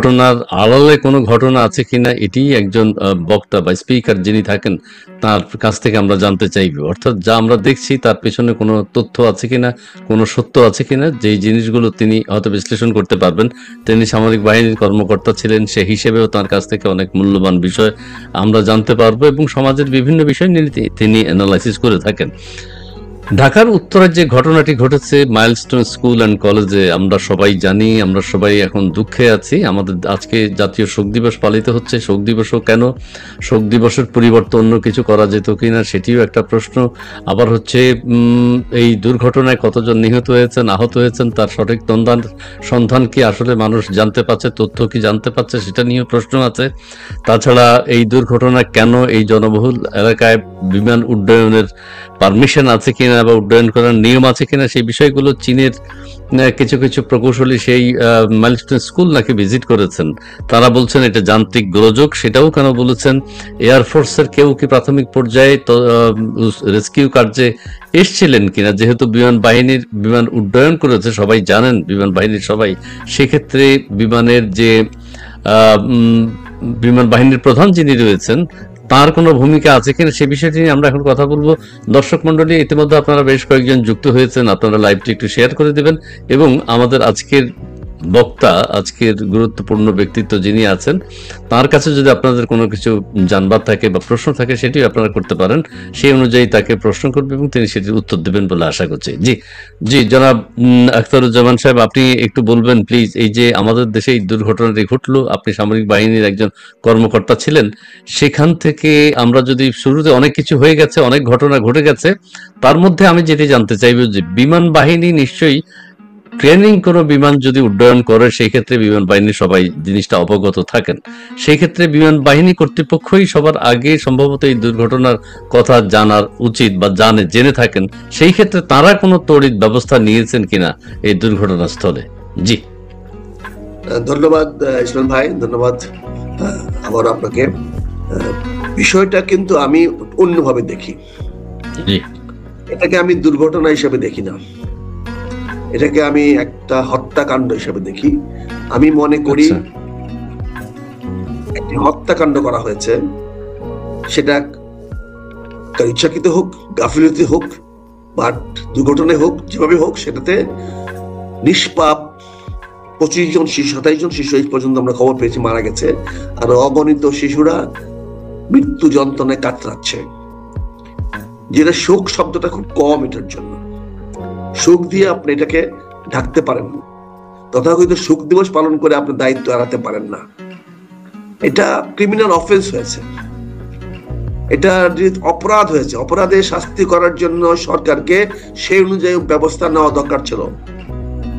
ঘটনার আড়ালে কোনো ঘটনা আছে কিনা এটি একজন বক্তা বা স্পিকার যিনি থাকেন তার কাছ থেকে আমরা জানতে চাইব। অর্থাৎ যা আমরা দেখছি তার পেছনে কোনো তথ্য আছে কিনা, কোনো সত্য আছে কিনা, যেই জিনিসগুলো তিনি হয়তো বিশ্লেষণ করতে পারবেন। তিনি সামরিক বাহিনীর কর্মকর্তা ছিলেন, সে হিসেবেও তার কাছ থেকে অনেক মূল্যবান বিষয় আমরা জানতে পারবো এবং সমাজের বিভিন্ন বিষয় নিয়ে তিনি অ্যানালাইসিস করে থাকেন। ঢাকার উত্তরের যে ঘটনাটি ঘটেছে মাইলস্টোন স্কুল অ্যান্ড কলেজে, আমরা সবাই জানি, আমরা সবাই এখন দুঃখে আছি। আমাদের আজকে জাতীয় শোক দিবস পালিত হচ্ছে। শোক দিবসও কেন, শোক দিবসের পরিবর্তে অন্য কিছু করা যেত কিনা সেটিও একটা প্রশ্ন। আবার হচ্ছে এই দুর্ঘটনায় কতজন নিহত হয়েছেন, আহত হয়েছেন, তার সঠিক সন্ধান কি আসলে মানুষ জানতে পারছে, তথ্য কি জানতে পারছে, সেটা নিয়েও প্রশ্ন আছে। তাছাড়া এই দুর্ঘটনা কেন, এই জনবহুল এলাকায় বিমান উড্ডয়নের পারমিশন আছে কিনা বা উড্ডয়ন করার নিয়ম আছে কিনা, সেই বিষয়গুলো চীনের কিছু কিছু প্রকৌশলী সেই মাইলস্টোন স্কুল নাকি ভিজিট করেছেন, তারা বলছেন এটা যান্ত্রিক গোলযোগ। সেটাও কেন বলেছেন? এয়ারফোর্সের কেউ কি প্রাথমিক পর্যায়ে রেস্কিউ কার্যে এসছিলেন কিনা? যেহেতু বিমান উড্ডয়ন করেছে, সবাই জানেন, বিমান বাহিনীর সবাই, সেক্ষেত্রে বিমান বাহিনীর প্রধান যিনি রয়েছেন তার কোনো ভূমিকা আছে কিনা সে বিষয়টি নিয়ে আমরা এখন কথা বলবো। দর্শক মন্ডলী, ইতিমধ্যে আপনারা বেশ কয়েকজন যুক্ত হয়েছেন, আপনারা লাইভটি একটু শেয়ার করে দেবেন এবং আমাদের আজকের বক্তা, আজকের গুরুত্বপূর্ণ ব্যক্তিত্ব যিনি আছেন, তার কাছে যদি আপনাদের কোনো কিছু জানবার থাকে বা প্রশ্ন থাকে সেটিও আপনারা করতে পারেন। সেই অনুযায়ী তাকে প্রশ্ন করবে এবং তিনি সেটির উত্তর দেবেন বলে আশা করছি। জি জি, জনাব আখতারুজ্জামান সাহেব, আপনি একটু বলবেন প্লিজ, এই যে আমাদের দেশে এই দুর্ঘটনাটি ঘটলো, আপনি সামরিক বাহিনীর একজন কর্মকর্তা ছিলেন, সেখান থেকে আমরা যদি, শুরুতে অনেক কিছু হয়ে গেছে, অনেক ঘটনা ঘটে গেছে, তার মধ্যে আমি যেটি জানতে চাইব যে বিমান বাহিনী নিশ্চয়ই ট্রেনিং কোনো বিমান যদি উড্ডয়ন করে সেই ক্ষেত্রে বিমান বাহিনীর সবাই জিনিসটা অবগত থাকেন। সেই ক্ষেত্রে বিমান বাহিনী কর্তৃপক্ষই সবার আগে সম্ভবত এই দুর্ঘটনার কথা জানার উচিত বা জেনে থাকেন। সেই ক্ষেত্রে তারা কোনো তড়িৎ ব্যবস্থা নিয়েছেন কিনা এই দুর্ঘটনাস্থলে? জি ধন্যবাদ ইসলাম ভাই, ধন্যবাদ আবার আপনাকে। বিষয়টা কিন্তু আমি অন্যভাবে দেখি। এটাকে আমি দুর্ঘটনা হিসেবে দেখি না, এটাকে আমি একটা হত্যাকাণ্ড হিসেবে দেখি। আমি মনে করি একটি হত্যাকাণ্ড করা হয়েছে, সেটা ইচ্ছাকৃত হোক, গাফিলতি হোক বা দুর্ঘটনায় হোক, যেভাবে হোক, সেটাতে নিষ্পাপ 25 জন শিশু, 27 জন শিশু এই পর্যন্ত আমরা খবর পেয়েছি মারা গেছে, আর অগণিত শিশুরা মৃত্যু যন্ত্রণায় কাতরাচ্ছে। যেটা শোক শব্দটা খুব কম এটার জন্য, শোক দিয়ে আপনি এটাকে ঢাকতে পারেন না, তথাকথিত শোক দিবস পালন করে আপনি দায়িত্ব এড়াতে পারেন না। এটা ক্রিমিনাল অফেন্স হয়েছে, এটা অপরাধ হয়েছে। অপরাধে শাস্তি করার জন্য সরকারকে সেই অনুযায়ী ব্যবস্থা নেওয়া দরকার ছিল।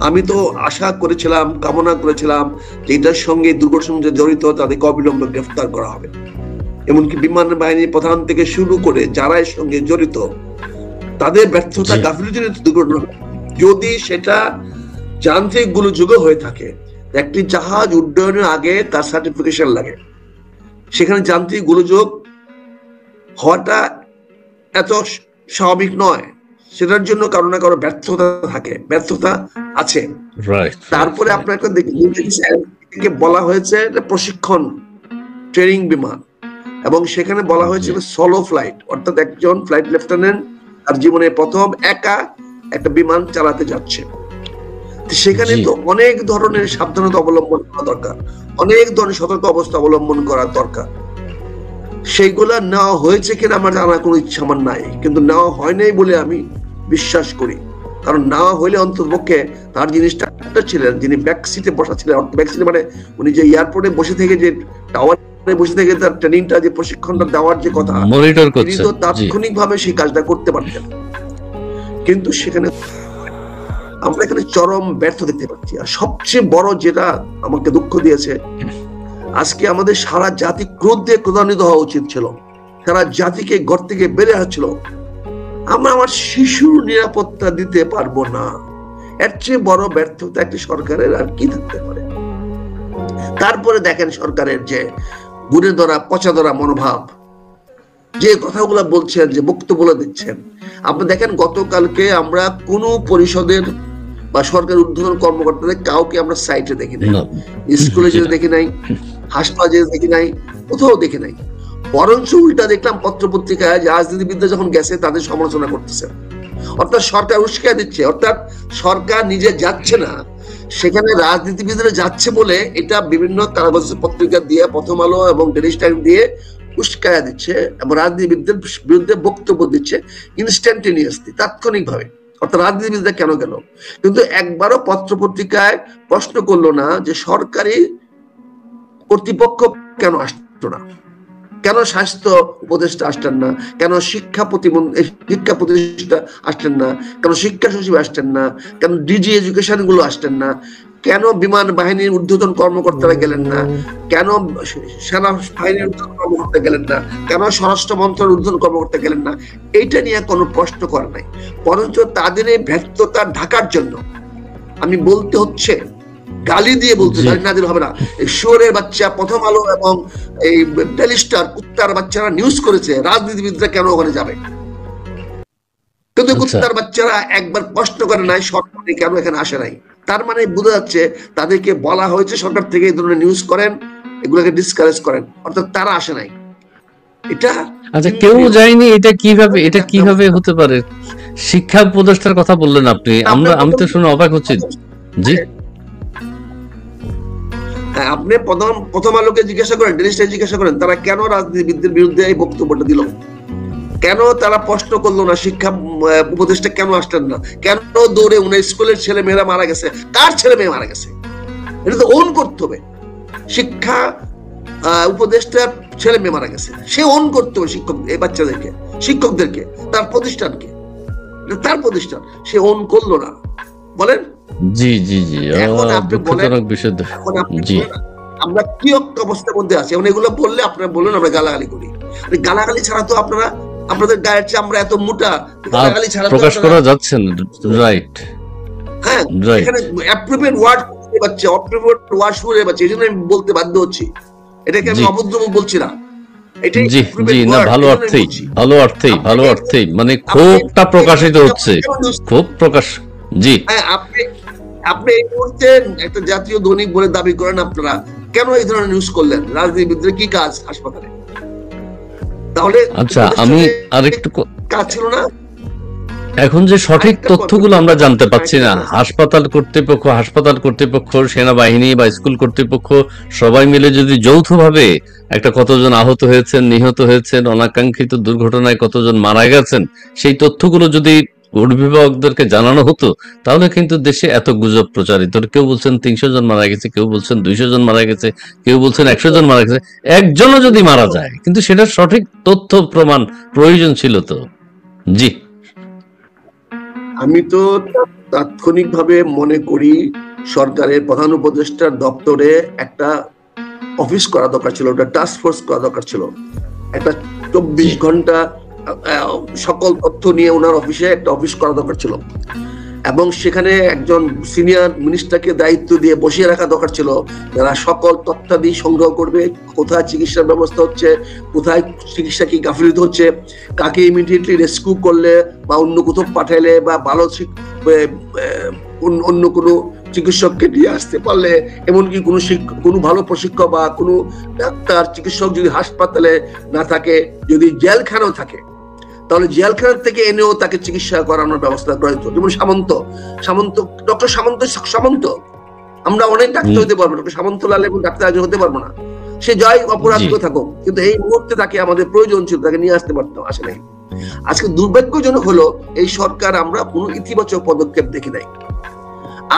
আমি তো আশা করেছিলাম, কামনা করেছিলাম যে এটার সঙ্গে দুর্ঘটনার সঙ্গে জড়িত তাদেরকে অবিলম্বে গ্রেফতার করা হবে। এমনকি বিমান বাহিনীর প্রধান থেকে শুরু করে যারা এর সঙ্গে জড়িত, তাদের ব্যর্থতা, গাফিলতির দুর্ঘটনা, যদি সেটা যান্ত্রিক গোলযোগ হয়ে থাকে, একটি জাহাজ উড্ডয়নের আগে তার সার্টিফিকেশন লাগে, সেখানে যান্ত্রিক গোলযোগ হওয়াটা এত স্বাভাবিক নয়। সেটার জন্য কারো না কারো ব্যর্থতা থাকে, ব্যর্থতা আছে। তারপরে আপনাকে বলা হয়েছে প্রশিক্ষণ ট্রেনিং বিমান, এবং সেখানে বলা হয়েছিল সোলো ফ্লাইট, অর্থাৎ একজন ফ্লাইট লেফটেন্যান্ট তার জীবনে প্রথম একা একটা বিমান চালাতে যাচ্ছে। সেখানে তো অনেক ধরনের সাবধানতা অবলম্বন করা দরকার, অনেক ধরনের সতর্ক অবস্থা অবলম্বন করা দরকার। সেইগুলা নেওয়া হয়েছে কিনা আমার জানার কোনো ইচ্ছা আমার নাই, কিন্তু নেওয়া হয় নাই বলে আমি বিশ্বাস করি। কারণ নেওয়া হইলে অন্ততপক্ষে তার জিনিসটা ছিলেন, যিনি ব্যাক সিটে বসা ছিলেন, ব্যাক সিটে মানে উনি যে এয়ারপোর্টে বসে থেকে যে টাওয়ারে বসে থেকে তার ট্রেনিংটা, যে প্রশিক্ষণটা দেওয়ার যে কথা, তিনি তো তাৎক্ষণিকভাবে সেই কাজটা করতে পারতেন। কিন্তু সেখানে আমরা এখানে চরম ব্যর্থ দেখতে পাচ্ছি। আর সবচেয়ে বড় যেটা আমাকে দুঃখ দিয়েছে, আজকে আমাদের সারা জাতি ক্রোধে ক্রোধান্বিত হওয়া উচিত ছিল, সারা জাতিকে ঘর থেকে বেড়ে আসছিল। আমরা আমার শিশুর নিরাপত্তা দিতে পারবো না, এর চেয়ে বড় ব্যর্থতা একটি সরকারের আর কি থাকতে পারে? তারপরে দেখেন সরকারের যে গুণে ধরা পচা ধরা মনোভাব, যে কথাগুলো বলছেন, যে বক্তব্য দিচ্ছেন। আপনি দেখেন গতকালকে আমরা কোন পরিষদের বা সরকার ঊর্ধ্বতন কর্মকর্তাদের কাউকে আমরা সাইটে দেখি নাই, না, স্কুলে যেতে সেটা দেখি নাই, হাসপাতালে যেতে দেখি নাই, কোথাও দেখি নাই। বরঞ্চ উল্টা দেখলাম পত্র পত্রিকায় যে রাজনীতিবিদরা যখন গেছে তাদের সমালোচনা করতেছে, অর্থাৎ সরকার উস্কায় দিচ্ছে, অর্থাৎ সরকার নিজে যাচ্ছে না, সেখানে রাজনীতিবিদরা যাচ্ছে বলে এটা বিভিন্ন কাগজ পত্রিকা দিয়ে, প্রথম আলো এবং ডেইলি স্টার দিয়ে উস্কায়া দিচ্ছে এবং রাজনীতিবিদদের বিরুদ্ধে বক্তব্য দিচ্ছে ইনস্ট্যান্টেনিয়াসলি, তাৎক্ষণিকভাবে। অর্থাৎ রাজনীতিবিদরা কেন গেল, কিন্তু একবারও পত্র পত্রিকায় প্রশ্ন করলো না যে সরকারি কর্তৃপক্ষ কেন আসতো না, কেন স্বাস্থ্য উপদেষ্টা আসতেন না, কেন শিক্ষা প্রতিষ্ঠা আসতেন না, কেন শিক্ষা সচিব আসতেন না, কেন ডিজি এডুকেশন গুলো আসতেন না, কেন বিমান বাহিনীর ঊর্ধ্বতন কর্মকর্তারা গেলেন না, কেন সেনা বাহিনীর ঊর্ধ্বতন কর্মকর্তা গেলেন না, কেন স্বরাষ্ট্র মন্ত্রণালয়ের ঊর্ধ্বতন কর্মকর্তা গেলেন না, এইটা নিয়ে কোনো প্রশ্ন করে নাই। বরঞ্চ তাদের এই ব্যর্থতা ঢাকার জন্য আমি বলতে হচ্ছে, গালি দিয়ে বলতে, গালি না দিলে হবে না, এই শুয়োরের বাচ্চা প্রথম আলো এবং এই ডেইলি স্টার কুত্তার বাচ্চারা নিউজ করেছে রাজনীতিবিদরা কেন ওখানে যাবে, কিন্তু কুত্তার বাচ্চারা একবার প্রশ্ন করে নাই সরকার কেন এখানে আসে নাই। তার মানে বোঝা যাচ্ছে তাদেরকে বলা হয়েছে সরকার থেকে এই ধরনের নিউজ করেন, এগুলোকে ডিসকারেজ করেন, অর্থাৎ তারা আসে নাই। এটা আচ্ছা, কেউ যায়নি, এটা কিভাবে হতে পারে? শিক্ষা উপদেষ্টার কথা বললেন আপনি, আমি তো শুনে অবাক হচ্ছি। জি, আপনি প্রথম আলোকে জিজ্ঞাসা করেন, ডেইলি স্টার জিজ্ঞাসা করেন তারা কেন রাজনীতিবিদদের বিরুদ্ধে এই বক্তব্যটা দিল, কেন তারা প্রশ্ন করলো না শিক্ষা উপদেষ্টা কেন আসলেন না, কেন দৌড়ে উনি স্কুলের ছেলে মেয়েরা মারা গেছে, কার ছেলে মেয়ে মারা গেছে, এটা তো ওন করতে হবে। শিক্ষা উপদেষ্টার ছেলে মেয়ে মারা গেছে, সে ওন করতে হবে শিক্ষক এই বাচ্চাদেরকে, শিক্ষকদেরকে, তার প্রতিষ্ঠানকে, তার প্রতিষ্ঠান, সে ওন করলো না। বলেন জি জি জি, এখন আপনি বলেন, বিষয়। এখন আপনি আমরা কি অবস্থার মধ্যে আছি? এখন এগুলো বললে আপনারা বলুন আমরা গালাগালি করি, গালাগালি ছাড়া তো আপনারা, আপনাদের গায়ের চেয়ে আমরা এত মোটা, গালাগালি ছাড়া প্রকাশ করা যাচ্ছে না। রাইট, হ্যাঁ, এখানে অ্যাপ্রোপ্রিয়েট ওয়ার্ড শুনতে পাচ্ছি, অ্যাপ্রোপ্রিয়েট ওয়ার্ড শুনতে পাচ্ছি, এই জন্য আমি বলতে বাধ্য হচ্ছি। এটাকে আমি অভদ্রম বলছি না, এটাই জি জি, না, ভালো অর্থেই মানে ক্ষোভটা প্রকাশিত হচ্ছে, ক্ষোভ প্রকাশ। জি, হ্যাঁ, আপনি এই মুহূর্তে একটা জাতীয় দৈনিক বলে দাবি করেন, আপনারা কেন এই ধরনের নিউজ করলেন? রাজনীতিবিদদের কি কাজ হাসপাতালে? তাহলে আচ্ছা, আমি আরেকটু কাজ ছিল না? এখন যে সঠিক তথ্যগুলো আমরা জানতে পাচ্ছি না, হাসপাতাল কর্তৃপক্ষ, সেনাবাহিনী বা স্কুল কর্তৃপক্ষ সবাই মিলে যদি যৌথভাবে একটা কতজন আহত হয়েছেন, নিহত হয়েছেন, অনাকাঙ্ক্ষিত দুর্ঘটনায় কতজন মারা গেছেন, সেই তথ্যগুলো যদি অভিভাবকদেরকে জানানো হতো, তাহলে কিন্তু দেশে এত গুজব প্রচারিত। কেউ বলছেন 300 জন মারা গেছে, কেউ বলছেন 200 জন মারা গেছে, কেউ বলছেন 100 জন মারা গেছে। একজনও যদি মারা যায়, কিন্তু সেটার সঠিক তথ্য প্রমাণ প্রয়োজন ছিল তো। জি, আমি তো তাৎক্ষণিকভাবে মনে করি সরকারের প্রধান উপদেষ্টার দপ্তরে একটা অফিস করা দরকার ছিল, ওটা টাস্ক ফোর্স করা দরকার ছিল, একটা 24 ঘন্টা সকল তথ্য নিয়ে ওনার অফিসে একটা অফিস করা দরকার ছিল, এবং সেখানে একজন সিনিয়র মিনিস্টারকে দায়িত্ব দিয়ে বসিয়ে রাখা দরকার ছিল, যারা সকল তথ্যাদি সংগ্রহ করবে, কোথায় চিকিৎসার ব্যবস্থা হচ্ছে, কোথায় চিকিৎসা কি গাফিলতি হচ্ছে, কাকে ইমিডিয়েটলি রেস্কিউ করলে বা অন্য কোথাও পাঠাইলে বা ভালো অন্য কোনো চিকিৎসককে দিয়ে আসতে পারলে, এমনকি কোনো ভালো প্রশিক্ষক বা কোনো ডাক্তার চিকিৎসক যদি হাসপাতালে না থাকে, যদি জেলখানাও থাকে, তাহলে জেলখানা থেকে এনেও তাকে চিকিৎসা করানোর ব্যবস্থা করা হতো। যেমন ডক্টর সামন্ত, আমরা অনেক ডাক্তার হতে পারবো, ডক্টর সামন্তলাল এবং ডাক্তার হতে পারবো না, সে জয় অপরাধ থাকুক, কিন্তু এই মুহূর্তে তাকে আমাদের প্রয়োজন ছিল, তাকে নিয়ে আসতে পারতাম, আসে নাই। আজকে দুর্ভাগ্যজনক হলো এই সরকার আমরা কোনো ইতিবাচক পদক্ষেপ দেখি নাই।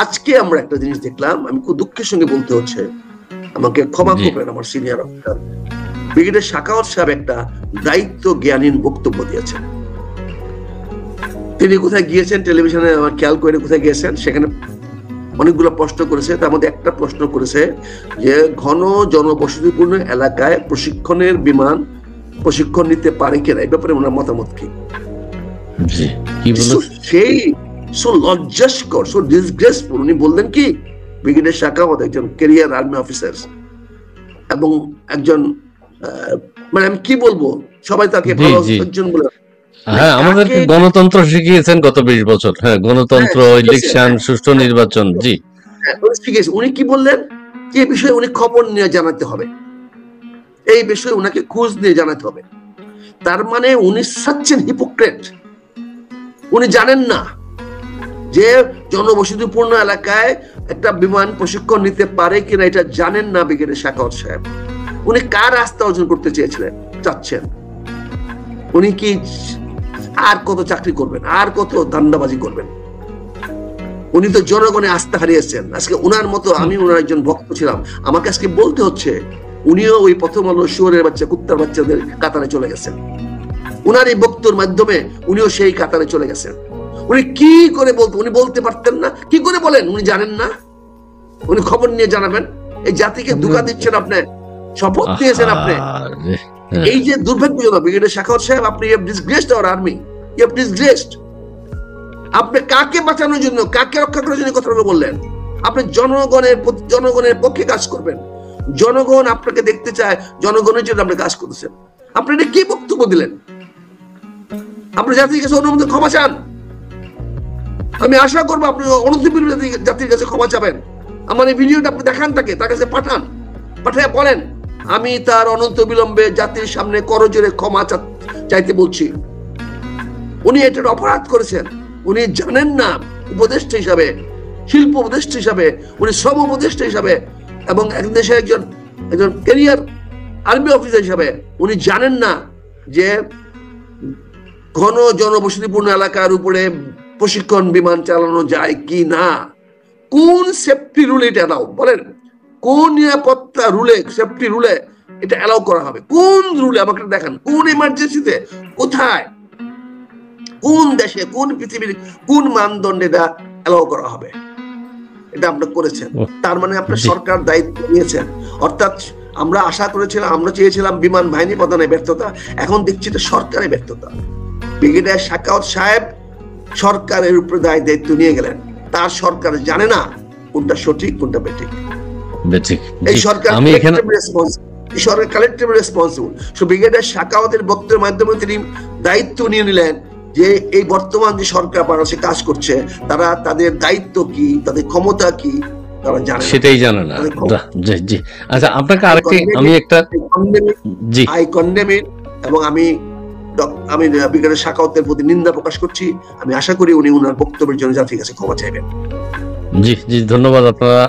আজকে আমরা একটা জিনিস দেখলাম, আমি খুব দুঃখের সঙ্গে বলতে হচ্ছে, আমাকে ক্ষমা করবেন আমার সিনিয়র অফিসার ব্রিগেডিয়ার শাখাওয়াত সাহেব একটা দায়িত্ব জ্ঞানহীন বক্তব্য দিয়েছেন। তিনি কোথায় গিয়েছেন, টেলিভিশনে আমার খেয়াল করে কোথায় গিয়েছেন, সেখানে অনেকগুলো প্রশ্ন করেছে, তার মধ্যে একটা প্রশ্ন করেছে যে ঘন জনবসতিপূর্ণ এলাকায় প্রশিক্ষণের বিমান প্রশিক্ষণ নিতে পারে কিনা, এই ব্যাপারে ওনার মতামত কি? সেই লজ্জাস্কর, ডিসগ্রেসফুল। উনি বললেন কি, ব্রিগেডিয়ার শাখাওয়াত একজন ক্যারিয়ার আর্মি অফিসার এবং একজন, মানে আমি কি বলবো, সবাই তাকে ভালো একজন বলে, মানে হ্যাঁ, কাকে, আমাদেরকে গণতন্ত্র শিখিয়েছেন গত 20 বছর। হ্যাঁ, হ্যাঁ গণতন্ত্র, শিখেছেন, ইলেকশন, হ্যাঁ সুষ্ঠু হ্যাঁ নির্বাচন। জি, হ্যাঁ, উনি শিখেছেন। উনি কি বললেন যে এই বিষয়ে উনি খবর নিয়ে জানাতে হবে, এই বিষয়ে উনাকে খোঁজ নিয়ে জানাতে হবে। তার মানে উনি সচ্ছেন হিপোক্রেট। উনি জানেন না যে জনবসতিপূর্ণ এলাকায় একটা বিমান প্রশিক্ষণ নিতে পারে কিনা, এটা জানেন না ব্রিগেডিয়ার সাখাওয়াত সাহেব। উনি কার আস্থা অর্জন করতে চাচ্ছেন? উনি কি আর কত চাকরি করবেন, আর কত ধান্দাবাজি করবেন? উনি তো জনগণের আস্থা হারিয়েছেন। আজকে উনার মতো, আমি উনার একজন ভক্ত ছিলাম, আমাকে আজকে বলতে হচ্ছে উনিও ওই প্রথম আলো শুয়োরের বাচ্চা, কুত্তার বাচ্চাদের কাতারে চলে গেছেন। উনার এই বক্তব্যের মাধ্যমে উনিও সেই কাতারে চলে গেছেন। উনি কি করে উনি বলতে পারতেন না? কি করে বলেন? উনি জানেন না? উনি খবর নিয়ে জানাবেন? এই জাতিকে ধোঁকা দিচ্ছেন আপনি, শপথ নিয়েছেন আপনি। আহারে, হ্যাঁ, এই যে দুর্ভাগ্যজনক ব্রিগেডিয়ার সাখাওয়াত সাহেব, আপনি you have disgraced our army, you have disgraced. আপনি কাকে বাঁচানোর জন্য, কাকে রক্ষা করার জন্য কথাগুলো বললেন? আপনি জনগণের পক্ষে কাজ করবেন। জনগণ আপনাকে দেখতে চায়, জনগণের জন্য আপনি কাজ করতেছেন। আপনি এটা কি বক্তব্য দিলেন? আপনি জাতির কাছে অনুমতি ক্ষমা চান। আমি আশা করবো আপনি অনন্তবিলম্বে জাতির কাছে ক্ষমা চাবেন। আমার এই ভিডিওটা আপনি দেখান, তার কাছে পাঠান, পাঠিয়ে বলেন আমি তার অনন্ত বিলম্বে জাতির সামনে করজোরে ক্ষমা চাইতে বলছি। উনি এটার অপরাধ করেছেন। উনি জানেন না উপদেষ্টা হিসাবে, শিল্প উপদেষ্টা হিসাবে, উনি শ্রম উপদেষ্টা হিসাবে এবং এক দেশের একজন ক্যারিয়ার আর্মি অফিসার হিসাবে উনি জানেন না যে ঘন জনবসতিপূর্ণ এলাকার উপরে প্রশিক্ষণ বিমান চালানো যায় কি না। কোন সেফটি রুলে এটা এলাও বলেন? কোন নিরাপত্তা রুলে, সেফটি রুলে এটা এলাও করা হবে? কোন রুলে আমাকে দেখান। কোন এমার্জেন্সিতে, কোথায়, কোন দেশে, কোন পৃথিবীর কোন মানদণ্ডে এটা এলাও করা হবে? এটা আপনারা করেছেন। তার মানে আপনার জি, সরকার দায়িত্ব নিয়েছেন। অর্থাৎ আমরা আশা করেছিলাম, আমরা চেয়েছিলাম বিমান বাহিনী প্রধানের ব্যর্থতা, এখন দেখছি এটা সরকারের ব্যর্থতা। ব্রিগেডিয়ার সাখাওয়াত সাহেব সরকারের উপরে দায়িত্ব নিয়ে গেলেন। তার সরকার জানে না কোনটা সঠিক কোনটা বেঠিক। বেঠিক। এই জি, সরকার আমি এখানে কালেক্টিভ রেসপন্সিবল। সো ব্রিগেডিয়ার সাখাওয়াতের বক্তব্যের মাধ্যমে তিনি দায়িত্ব নিয়ে নিলেন যে এই বর্তমান যে সরকার বাংলাদেশে কাজ করছে, তারা তাদের দায়িত্ব কি, তাদের ক্ষমতা কি তারা জানে না। সেটাই জানে না। জি, জি। আচ্ছা, আপনাকে আরেকটি, আমি একটা, জি, আই কন্ডেম ইট, এবং আমি ব্রিগেডিয়ার সাখাওয়াতের প্রতি নিন্দা প্রকাশ করছি। আমি আশা করি উনি উনার বক্তব্যের জন্য জাতির কাছে ক্ষমা চাইবেন। জি, জি, ধন্যবাদ।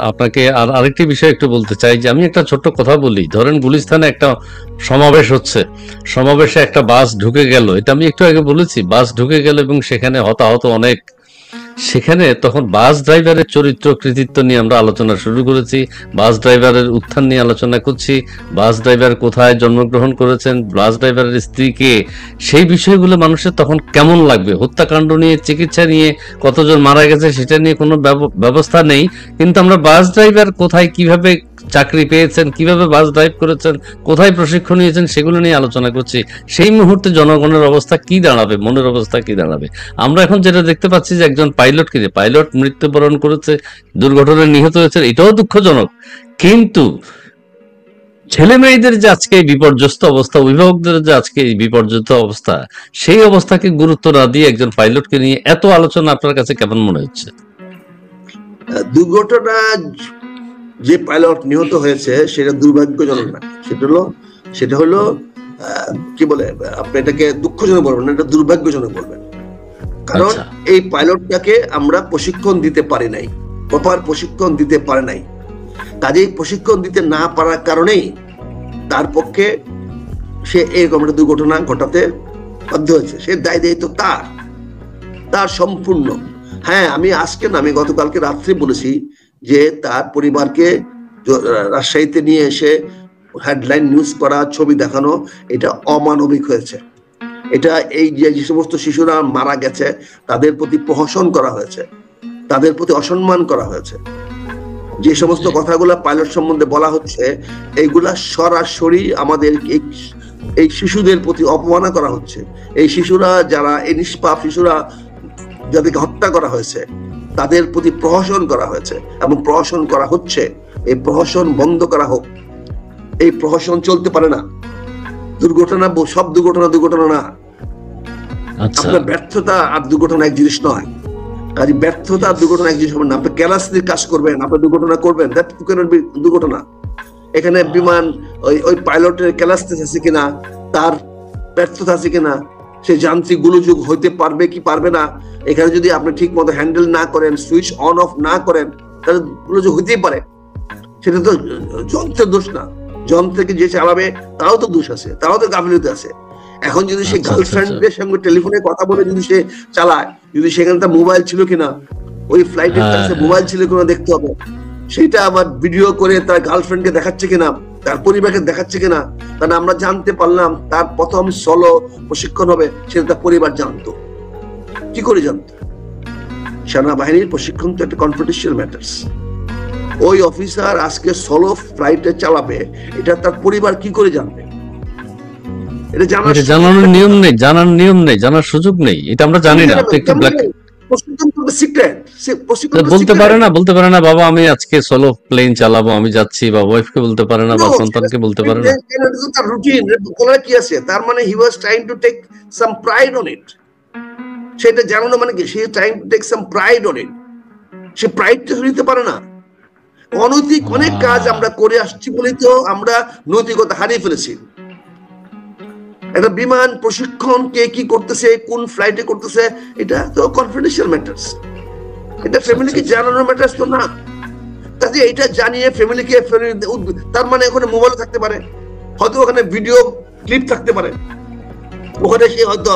আপনাকে আর আরেকটি বিষয় একটু বলতে চাই যে আমি একটা ছোট্ট কথা বলি। ধরেন গুলিস্তানে একটা সমাবেশ হচ্ছে, সমাবেশে একটা বাস ঢুকে গেল, এটা আমি একটু আগে বলেছি, বাস ঢুকে গেল এবং সেখানে হতাহত অনেক। সেখানে তখন বাস ড্রাইভারের চরিত্র কৃতিত্ব নিয়ে আমরা আলোচনা শুরু করেছি, বাস ড্রাইভারের উত্থান নিয়ে আলোচনা করছি, বাস ড্রাইভার কোথায় জন্মগ্রহণ করেছেন, বাস ড্রাইভারের স্ত্রীকে, সেই বিষয়গুলো মানুষের তখন কেমন লাগবে? হত্যাকাণ্ড নিয়ে, চিকিৎসা নিয়ে, কতজন মারা গেছে সেটা নিয়ে কোনো ব্যবস্থা নেই, কিন্তু আমরা বাস ড্রাইভার কোথায়, কিভাবে চাকরি পেয়েছেন, কিভাবে বাস ড্রাইভ করেছেন, কোথায় প্রশিক্ষণ নিয়েছেন, সেগুলো নিয়ে আলোচনা করছি। সেই মুহূর্তে জনগণের অবস্থা কি দাঁড়াবে, মনের অবস্থা কি দাঁড়াবে? আমরা এখন যেটা দেখতে পাচ্ছি যে একজন পাইলট মৃত্যুবরণ করেছে, দুর্ঘটনায় নিহত হয়েছে, এটাও দুঃখজনক। কিন্তু ছেলে মেয়েদের যে আজকে এই বিপর্যস্ত অবস্থা, অভিভাবকদের যে আজকে এই বিপর্যস্ত অবস্থা, সেই অবস্থাকে গুরুত্ব না দিয়ে একজন পাইলটকে নিয়ে এত আলোচনা আপনার কাছে কেমন মনে হচ্ছে? দুর্ঘটনা যে পাইলট নিহত হয়েছে সেটা দুর্ভাগ্যজনক না, সেটা হলো কি বলে, আপনি এটাকে দুঃখজনক বলবেন না, এটা দুর্ভাগ্যজনক বলবেন। কারণ এই পাইলটটাকে আমরা প্রশিক্ষণ দিতে পারি নাই, প্রপার প্রশিক্ষণ দিতে পারে নাই। কাজেই প্রশিক্ষণ দিতে না পারার কারণেই তার পক্ষে সে এরকম একটা দুর্ঘটনা ঘটাতে বাধ্য হয়েছে। সে দায়িত্ব তার সম্পূর্ণ। হ্যাঁ, আমি গতকালকে রাত্রে বলেছি যে তার পরিবারকে রাজশাহীতে নিয়ে এসে হেডলাইন নিউজ করা, ছবি দেখানো, এটা অমানবিক হয়েছে। এটা এই যে সমস্ত শিশুরা মারা গেছে তাদের প্রতি প্রহসন করা হয়েছে, তাদের প্রতি অসম্মান করা হয়েছে। যে সমস্ত কথাগুলো পাইলট সম্বন্ধে বলা হচ্ছে, এইগুলা সরাসরি আমাদের এই শিশুদের প্রতি অপমাননা করা হচ্ছে। এই শিশুরা যারা, এই নিষ্পাপ শিশুরা যাদেরকে হত্যা করা হয়েছে, তাদের প্রতি প্রহসন করা হয়েছে এবং প্রহসন করা হচ্ছে। এই প্রহসন বন্ধ করা হোক। এই প্রহসন চলতে পারে না। দুর্ঘটনা, সব দুর্ঘটনা না। আচ্ছা আপনার ব্যর্থতা আর দুর্ঘটনা এক জিনিস নয়। কাজে ব্যর্থতা আর দুর্ঘটনা এক জিনিস হবে না। আপনি কেলাসির কাজ করবেন, আপনি দুর্ঘটনা করবেন, দ্যাট ক্যানট বি দুর্ঘটনা। এখানে বিমান ওই পাইলটের কেলাসিস আছে কিনা, তার ব্যর্থতা আছে কিনা, সে যান্ত্রিক গোলযোগ হইতে পারবে কি পারবে না, এখানে যদি আপনি ঠিক মতো হ্যান্ডেল না করেন, সুইচ অন অফ না করেন, তাহলে গোলযোগ হইতেই পারে। সেটা তো যন্ত্রের দোষ না, যন্ত্রকে যে চালাবে তাও তো দোষ আছে, তাও তো গাফিলতি আছে। এখন যদি সে গার্লফ্রেন্ডের সঙ্গে টেলিফোনে কথা বলে যদি সে চালায়, যদি সেখানে তার মোবাইল ছিল কিনা, ওই ফ্লাইটের কাছে মোবাইল ছিল কিনা দেখতে হবে, সেটা আবার ভিডিও করে তার গার্লফ্রেন্ডকে দেখাচ্ছে কিনা, তার পরিবারকে দেখাচ্ছে কিনা। কারণ আমরা জানতে পারলাম তার প্রথম সলো প্রশিক্ষণ হবে, সেটা তার পরিবার জানতো। কি করে জানতো? সেনাবাহিনীর প্রশিক্ষণ তো একটা কনফিডেন্সিয়াল ম্যাটার্স। ওই অফিসার আজকে সলো ফ্লাইটে চালাবে, এটা তার পরিবার কি করে জানবে? এটা জানানোর নিয়ম নেই, জানার নিয়ম নেই, জানার সুযোগ নেই, এটা আমরা জানি না। আপনি একটু বলতে পারে না বাবা আমি আজকে সোলো প্লেন চালাবো, আমি যাচ্ছি, বা ওয়াইফকে বলতে পারে না, বা সন্তানকে বলতে পারে না। তার রুটিন কি আছে? তার মানে he was trying to take some pride on it. সেটা জানানো মানে কি? সে trying to take some pride on it. সে প্রাইডটা নিতে পারে না। অনৈতিক অনেক কাজ আমরা করে আসছি বলেই তো আমরা নৈতিকতা হারিয়ে ফেলেছি। একটা বিমান প্রশিক্ষণ কে কি করতেছে, কোন ফ্লাইটে করতেছে, এটা তো কনফিডেন্সিয়াল ম্যাটার্স। এটা ফ্যামিলিকে জানানোর ম্যাটার্স তো না। কাজে এটা জানিয়ে ফ্যামিলিকে, তার মানে ওখানে মোবাইল থাকতে পারে, হয়তো ওখানে ভিডিও ক্লিপ থাকতে পারে, ওখানে সে হয়তো